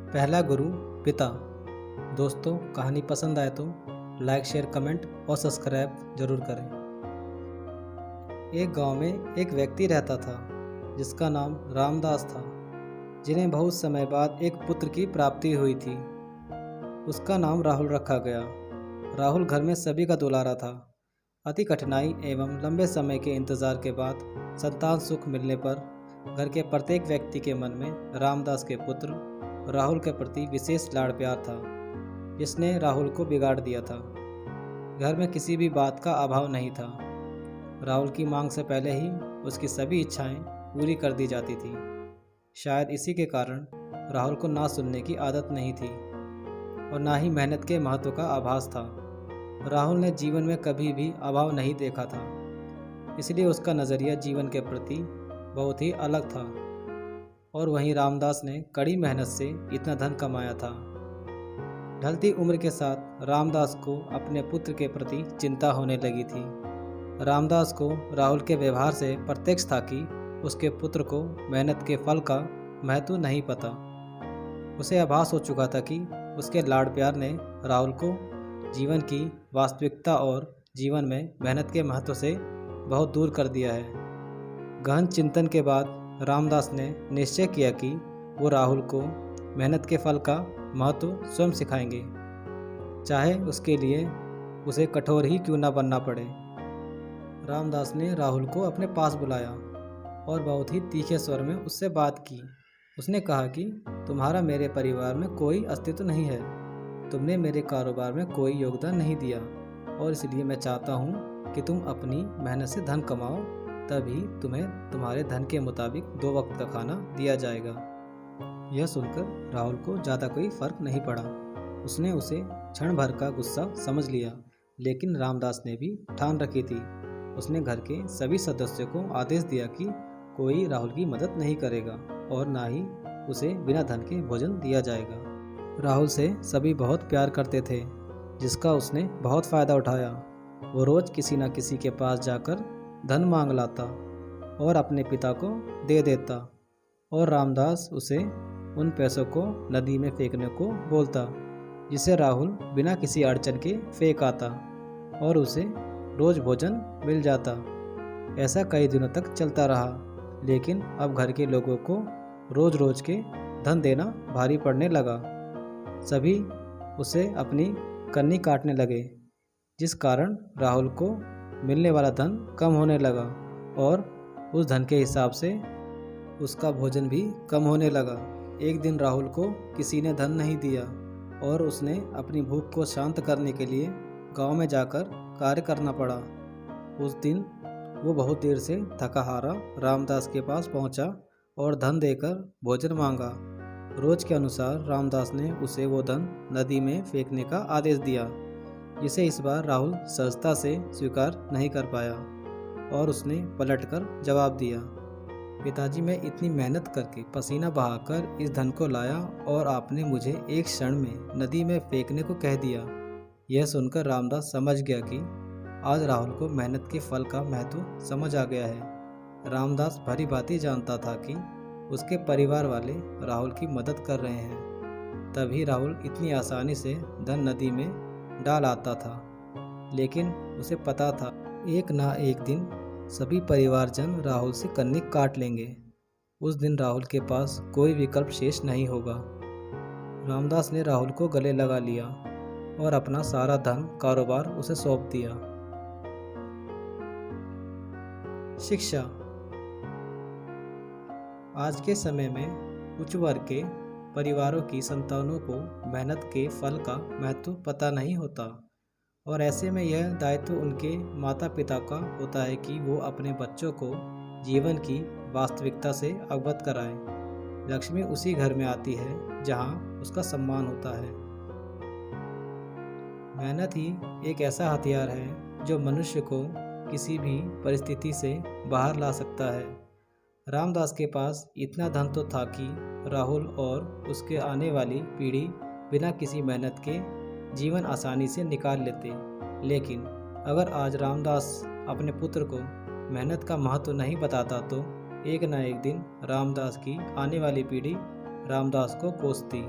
पहला गुरु पिता। दोस्तों, कहानी पसंद आए तो लाइक, शेयर, कमेंट और सब्सक्राइब जरूर करें। एक गांव में एक व्यक्ति रहता था जिसका नाम रामदास था, जिन्हें बहुत समय बाद एक पुत्र की प्राप्ति हुई थी। उसका नाम राहुल रखा गया। राहुल घर में सभी का दुलारा था। अति कठिनाई एवं लंबे समय के इंतजार के बाद संतान सुख मिलने पर घर के प्रत्येक व्यक्ति के मन में रामदास के पुत्र राहुल के प्रति विशेष लाड़ प्यार था, जिसने राहुल को बिगाड़ दिया था। घर में किसी भी बात का अभाव नहीं था। राहुल की मांग से पहले ही उसकी सभी इच्छाएं पूरी कर दी जाती थी। शायद इसी के कारण राहुल को ना सुनने की आदत नहीं थी और ना ही मेहनत के महत्व का आभास था। राहुल ने जीवन में कभी भी अभाव नहीं देखा था, इसलिए उसका नज़रिया जीवन के प्रति बहुत ही अलग था। और वहीं रामदास ने कड़ी मेहनत से इतना धन कमाया था। ढलती उम्र के साथ रामदास को अपने पुत्र के प्रति चिंता होने लगी थी। रामदास को राहुल के व्यवहार से प्रत्यक्ष था कि उसके पुत्र को मेहनत के फल का महत्व नहीं पता। उसे आभास हो चुका था कि उसके लाड़ प्यार ने राहुल को जीवन की वास्तविकता और जीवन में मेहनत के महत्व से बहुत दूर कर दिया है। गहन चिंतन के बाद रामदास ने निश्चय किया कि वो राहुल को मेहनत के फल का महत्व स्वयं सिखाएंगे, चाहे उसके लिए उसे कठोर ही क्यों ना बनना पड़े। रामदास ने राहुल को अपने पास बुलाया और बहुत ही तीखे स्वर में उससे बात की। उसने कहा कि तुम्हारा मेरे परिवार में कोई अस्तित्व नहीं है, तुमने मेरे कारोबार में कोई योगदान नहीं दिया और इसलिए मैं चाहता हूँ कि तुम अपनी मेहनत से धन कमाओ, तभी तुम्हें तुम्हारे धन के मुताबिक 2 वक्त का खाना दिया जाएगा। यह सुनकर राहुल को ज़्यादा कोई फर्क नहीं पड़ा। उसने उसे क्षण भर का गुस्सा समझ लिया, लेकिन रामदास ने भी ठान रखी थी। उसने घर के सभी सदस्यों को आदेश दिया कि कोई राहुल की मदद नहीं करेगा और ना ही उसे बिना धन के भोजन दिया जाएगा। राहुल से सभी बहुत प्यार करते थे, जिसका उसने बहुत फ़ायदा उठाया। वो रोज़ किसी न किसी के पास जाकर धन मांग लाता और अपने पिता को दे देता, और रामदास उसे उन पैसों को नदी में फेंकने को बोलता, जिसे राहुल बिना किसी अड़चन के फेंक आता और उसे रोज़ भोजन मिल जाता। ऐसा कई दिनों तक चलता रहा, लेकिन अब घर के लोगों को रोज़ रोज़ के धन देना भारी पड़ने लगा। सभी उसे अपनी कन्नी काटने लगे, जिस कारण राहुल को मिलने वाला धन कम होने लगा और उस धन के हिसाब से उसका भोजन भी कम होने लगा। एक दिन राहुल को किसी ने धन नहीं दिया और उसने अपनी भूख को शांत करने के लिए गांव में जाकर कार्य करना पड़ा। उस दिन वो बहुत देर से थका हारा रामदास के पास पहुंचा और धन देकर भोजन मांगा। रोज के अनुसार रामदास ने उसे वो धन नदी में फेंकने का आदेश दिया, जिसे इस बार राहुल सहजता से स्वीकार नहीं कर पाया और उसने पलटकर जवाब दिया, पिताजी, मैं इतनी मेहनत करके पसीना बहाकर इस धन को लाया और आपने मुझे एक क्षण में नदी में फेंकने को कह दिया। यह सुनकर रामदास समझ गया कि आज राहुल को मेहनत के फल का महत्व समझ आ गया है। रामदास भली भांति जानता था कि उसके परिवार वाले राहुल की मदद कर रहे हैं, तभी राहुल इतनी आसानी से धन नदी में डाल आता था। लेकिन उसे पता था एक ना एक दिन सभी परिवारजन राहुल से कन्नी काट लेंगे। उस दिन राहुल के पास कोई विकल्प शेष नहीं होगा। रामदास ने राहुल को गले लगा लिया और अपना सारा धन कारोबार उसे सौंप दिया। शिक्षा। आज के समय में उच्च वर्ग के परिवारों की संतानों को मेहनत के फल का महत्व पता नहीं होता और ऐसे में यह दायित्व उनके माता पिता का होता है कि वो अपने बच्चों को जीवन की वास्तविकता से अवगत कराएं। लक्ष्मी उसी घर में आती है जहां उसका सम्मान होता है। मेहनत ही एक ऐसा हथियार है जो मनुष्य को किसी भी परिस्थिति से बाहर ला सकता है। रामदास के पास इतना धन तो था कि राहुल और उसके आने वाली पीढ़ी बिना किसी मेहनत के जीवन आसानी से निकाल लेते। लेकिन अगर आज रामदास अपने पुत्र को मेहनत का महत्व नहीं बताता तो एक न एक दिन रामदास की आने वाली पीढ़ी रामदास को कोसती।